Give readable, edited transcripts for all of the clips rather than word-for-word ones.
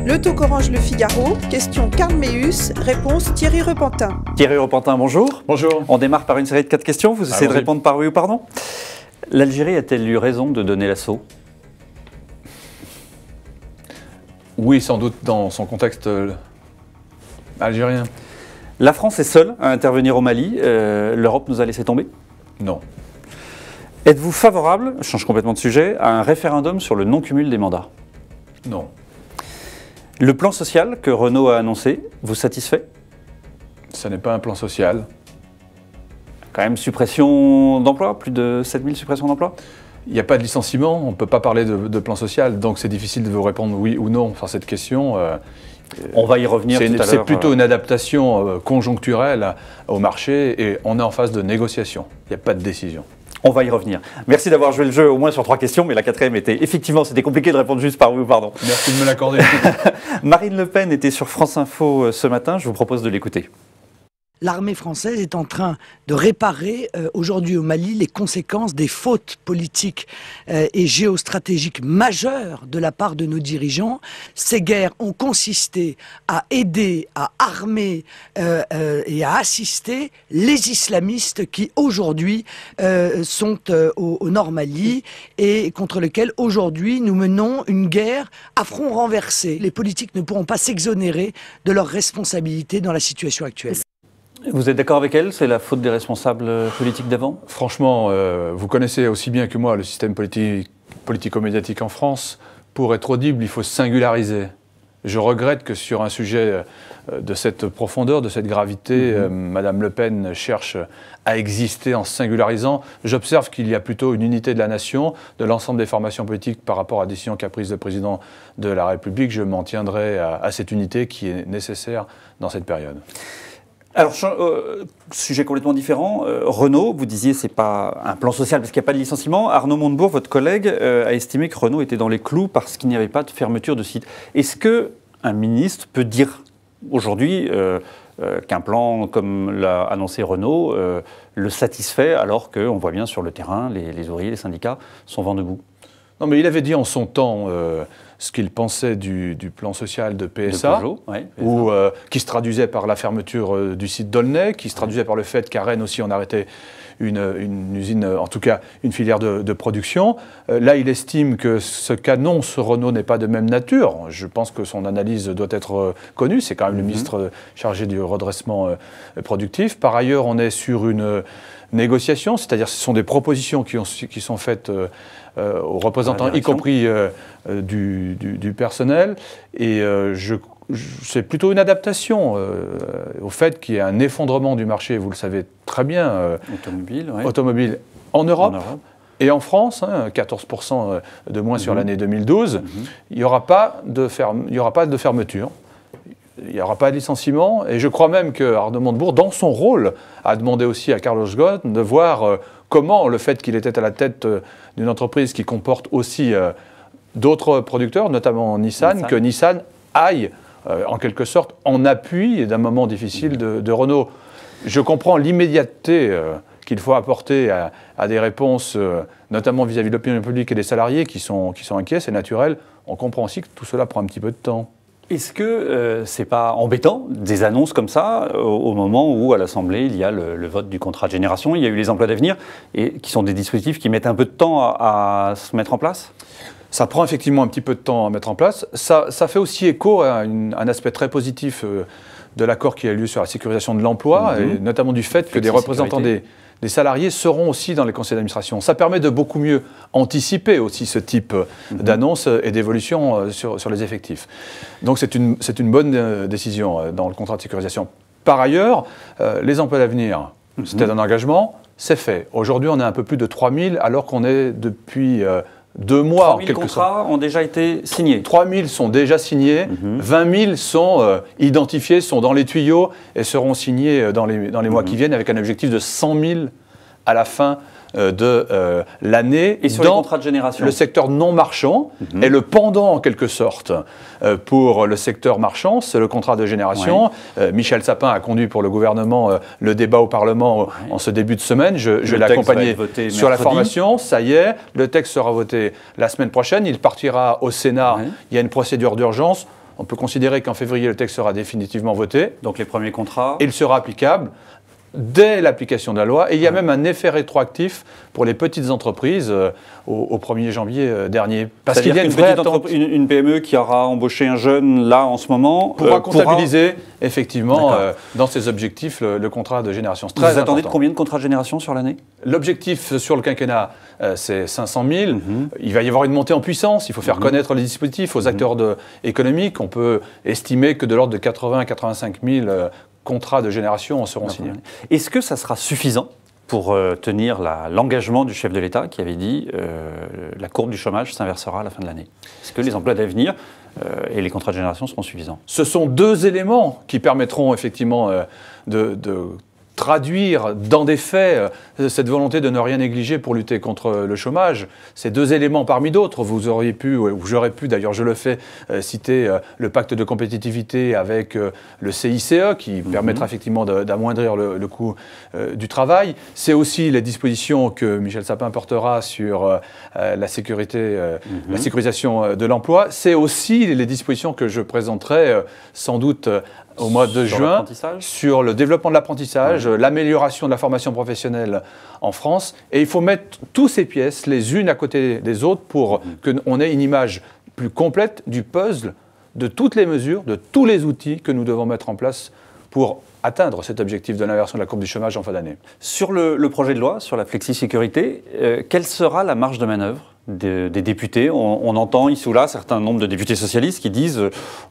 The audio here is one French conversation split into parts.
Le Talk Orange Le Figaro, question Karl Meeus, réponse Thierry Repentin. Thierry Repentin, bonjour. Bonjour. On démarre par une série de 4 questions, vous essayez de répondre par oui ou par non. L'Algérie a-t-elle eu raison de donner l'assaut? Oui, sans doute dans son contexte algérien. La France est seule à intervenir au Mali, l'Europe nous a laissé tomber? Non. Êtes-vous favorable, je change complètement de sujet, à un référendum sur le non-cumul des mandats? Non. Le plan social que Renault a annoncé vous satisfait? Ce n'est pas un plan social. Quand même suppression d'emplois, plus de 7000 suppressions d'emplois? Il n'y a pas de licenciement, on ne peut pas parler de plan social, donc c'est difficile de vous répondre oui ou non sur cette question. On va y revenir tout à l'heure. C'est plutôt une adaptation conjoncturelle au marché et on est en phase de négociation, il n'y a pas de décision. On va y revenir. Merci d'avoir joué le jeu au moins sur 3 questions, mais la 4e était effectivement, c'était compliqué de répondre juste par oui ou par non. Merci de me l'accorder. Marine Le Pen était sur France Info ce matin, je vous propose de l'écouter. L'armée française est en train de réparer aujourd'hui au Mali les conséquences des fautes politiques et géostratégiques majeures de la part de nos dirigeants. Ces guerres ont consisté à aider, à armer et à assister les islamistes qui aujourd'hui sont au Nord Mali et contre lesquels aujourd'hui nous menons une guerre à front renversé. Les politiques ne pourront pas s'exonérer de leurs responsabilités dans la situation actuelle. Vous êtes d'accord avec elle? C'est la faute des responsables politiques d'avant? Franchement, vous connaissez aussi bien que moi le système politico-médiatique en France. Pour être audible, il faut singulariser. Je regrette que sur un sujet de cette profondeur, de cette gravité, Madame Le Pen cherche à exister en singularisant. J'observe qu'il y a plutôt une unité de la nation, de l'ensemble des formations politiques par rapport à la décision qu'a prise le président de la République. Je m'en tiendrai à cette unité qui est nécessaire dans cette période. Alors, sujet complètement différent. Renault, vous disiez c'est pas un plan social parce qu'il n'y a pas de licenciement. Arnaud Montebourg, votre collègue, a estimé que Renault était dans les clous parce qu'il n'y avait pas de fermeture de site. Est-ce qu'un ministre peut dire aujourd'hui qu'un plan comme l'a annoncé Renault le satisfait alors qu'on voit bien sur le terrain, les ouvriers, les syndicats sont vent debout? Non, mais il avait dit en son temps ce qu'il pensait du plan social de PSA, qui se traduisait par la fermeture du site d'Aulnay, qui se traduisait par le fait qu'à Rennes aussi on arrêtait une usine, en tout cas une filière de production. Là, il estime que ce qu'annonce Renault n'est pas de même nature. Je pense que son analyse doit être connue. C'est quand même le ministre chargé du redressement productif. Par ailleurs, on est sur une négociation, c'est-à-dire ce sont des propositions qui sont faites aux représentants, y compris du personnel. Et c'est plutôt une adaptation au fait qu'il y ait un effondrement du marché, vous le savez très bien, automobile en Europe. Et en France, 14% de moins sur l'année 2012, il n'y aura pas de fermeture. Il n'y aura pas de licenciement, et je crois même que Arnaud Montebourg, dans son rôle, a demandé aussi à Carlos Ghosn de voir comment le fait qu'il était à la tête d'une entreprise qui comporte aussi d'autres producteurs, notamment Nissan, que Nissan aille en quelque sorte en appui d'un moment difficile de Renault. Je comprends l'immédiateté qu'il faut apporter à des réponses, notamment vis-à-vis de l'opinion publique et des salariés qui sont inquiets, c'est naturel. On comprend aussi que tout cela prend un petit peu de temps. Est-ce que c'est pas embêtant, des annonces comme ça, au moment où, à l'Assemblée, il y a le vote du contrat de génération, il y a eu les emplois d'avenir, et qui sont des dispositifs qui mettent un peu de temps à se mettre en place? Ça prend effectivement un petit peu de temps à mettre en place. Ça fait aussi écho à un aspect très positif de l'accord qui a eu lieu sur la sécurisation de l'emploi, et notamment du fait que des représentants des salariés seront aussi dans les conseils d'administration. Ça permet de beaucoup mieux anticiper aussi ce type d'annonces et d'évolution sur les effectifs. Donc c'est une bonne décision dans le contrat de sécurisation. Par ailleurs, les emplois d'avenir, c'était un engagement, c'est fait. Aujourd'hui, on est un peu plus de 3000 alors qu'on est depuis 2 mois. 3 000 contrats ont déjà été signés. 3 000 sont déjà signés, 20 000 sont identifiés, sont dans les tuyaux et seront signés dans les mois qui viennent avec un objectif de 100 000 à la fin de l'année. Et sur les contrats de génération, le secteur non marchand est le pendant en quelque sorte pour le secteur marchand, c'est le contrat de génération. Michel Sapin a conduit pour le gouvernement le débat au Parlement en ce début de semaine. Je l'ai accompagné sur la formation. Ça y est, le texte sera voté la semaine prochaine. Il partira au Sénat. Il y a une procédure d'urgence. On peut considérer qu'en février, le texte sera définitivement voté. Donc les premiers contrats. Et il sera applicable dès l'application de la loi. Et il y a même un effet rétroactif pour les petites entreprises au 1er janvier dernier. Parce qu'il y a une PME qui aura embauché un jeune là en ce moment pourra comptabiliser effectivement dans ses objectifs le contrat de génération. Vous attendez de combien de contrats de génération sur l'année? L'objectif sur le quinquennat, c'est 500 000. Il va y avoir une montée en puissance. Il faut faire connaître les dispositifs aux acteurs économiques. On peut estimer que de l'ordre de 80 à 85 000 contrats de génération en seront signés. Est-ce que ça sera suffisant pour tenir l'engagement du chef de l'État qui avait dit la courbe du chômage s'inversera à la fin de l'année? Est-ce que les emplois d'avenir et les contrats de génération seront suffisants? Ce sont deux éléments qui permettront effectivement de traduire dans des faits cette volonté de ne rien négliger pour lutter contre le chômage. Ces deux éléments parmi d'autres, vous auriez pu, ou j'aurais pu, d'ailleurs je le fais, citer le pacte de compétitivité avec le CICE qui permettra effectivement d'amoindrir le coût du travail. C'est aussi les dispositions que Michel Sapin portera sur la sécurisation de l'emploi. C'est aussi les dispositions que je présenterai sans doute au mois de juin sur le développement de l'apprentissage, l'amélioration de la formation professionnelle en France. Et il faut mettre toutes ces pièces les unes à côté des autres pour qu'on ait une image plus complète du puzzle, de toutes les mesures, de tous les outils que nous devons mettre en place pour atteindre cet objectif de l'inversion de la courbe du chômage en fin d'année. Sur le projet de loi, sur la flexi-sécurité, quelle sera la marge de manœuvre des députés? On entend ici ou là un certain nombre de députés socialistes qui disent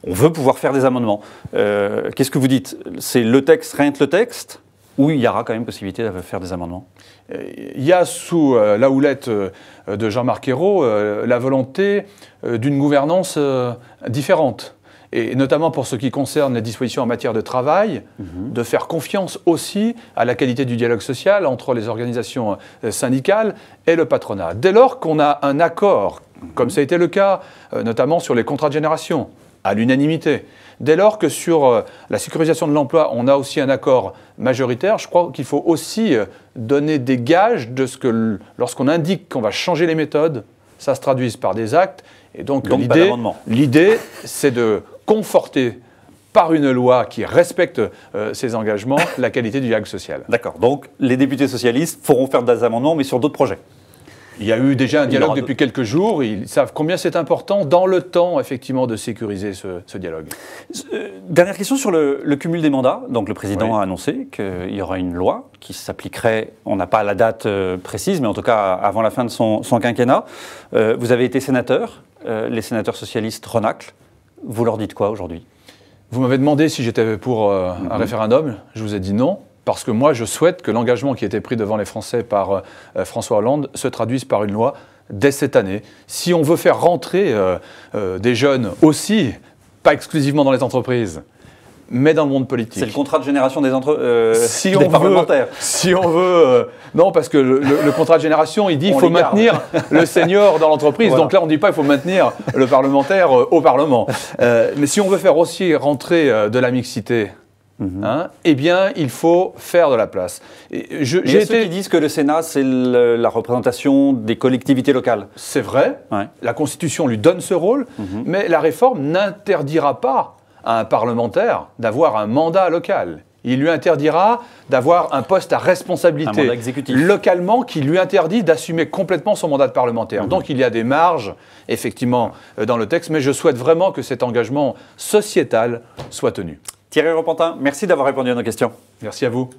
on veut pouvoir faire des amendements. Qu'est-ce que vous dites? C'est le texte, rien que le texte, ou il y aura quand même possibilité de faire des amendements? Il y a sous la houlette de Jean-Marc Ayrault la volonté d'une gouvernance différente. Et notamment pour ce qui concerne les dispositions en matière de travail, de faire confiance aussi à la qualité du dialogue social entre les organisations syndicales et le patronat. Dès lors qu'on a un accord, comme ça a été le cas, notamment sur les contrats de génération, à l'unanimité, dès lors que sur la sécurisation de l'emploi, on a aussi un accord majoritaire, je crois qu'il faut aussi donner des gages de ce que, lorsqu'on indique qu'on va changer les méthodes, ça se traduise par des actes. Et donc l'idée, c'est de conforter par une loi qui respecte ses engagements la qualité du dialogue social. D'accord. Donc les députés socialistes pourront faire des amendements, mais sur d'autres projets. Il y a eu déjà un dialogue depuis quelques jours. Ils savent combien c'est important dans le temps, effectivement, de sécuriser ce dialogue. Dernière question sur le cumul des mandats. Donc le président a annoncé qu'il y aura une loi qui s'appliquerait, on n'a pas la date précise, mais en tout cas avant la fin de son quinquennat. Vous avez été sénateur, les sénateurs socialistes renaclent. Vous leur dites quoi aujourd'hui? Vous m'avez demandé si j'étais pour un référendum. Je vous ai dit non. Parce que moi, je souhaite que l'engagement qui a été pris devant les Français par François Hollande se traduise par une loi dès cette année. Si on veut faire rentrer des jeunes aussi, pas exclusivement dans les entreprises, mais dans le monde politique. C'est le contrat de génération des parlementaires. Si on veut... non, parce que le contrat de génération, il dit qu'il faut maintenir le senior dans l'entreprise. Voilà. Donc là, on ne dit pas qu'il faut maintenir le parlementaire au Parlement. Mais si on veut faire aussi rentrer de la mixité... eh bien, il faut faire de la place. Il y a ceux qui disent que le Sénat, c'est la représentation des collectivités locales. C'est vrai, la Constitution lui donne ce rôle, mais la réforme n'interdira pas à un parlementaire d'avoir un mandat local. Il lui interdira d'avoir un poste à responsabilité localement qui lui interdit d'assumer complètement son mandat de parlementaire. Donc il y a des marges, effectivement, dans le texte, mais je souhaite vraiment que cet engagement sociétal soit tenu. Thierry Repentin, merci d'avoir répondu à nos questions. Merci à vous.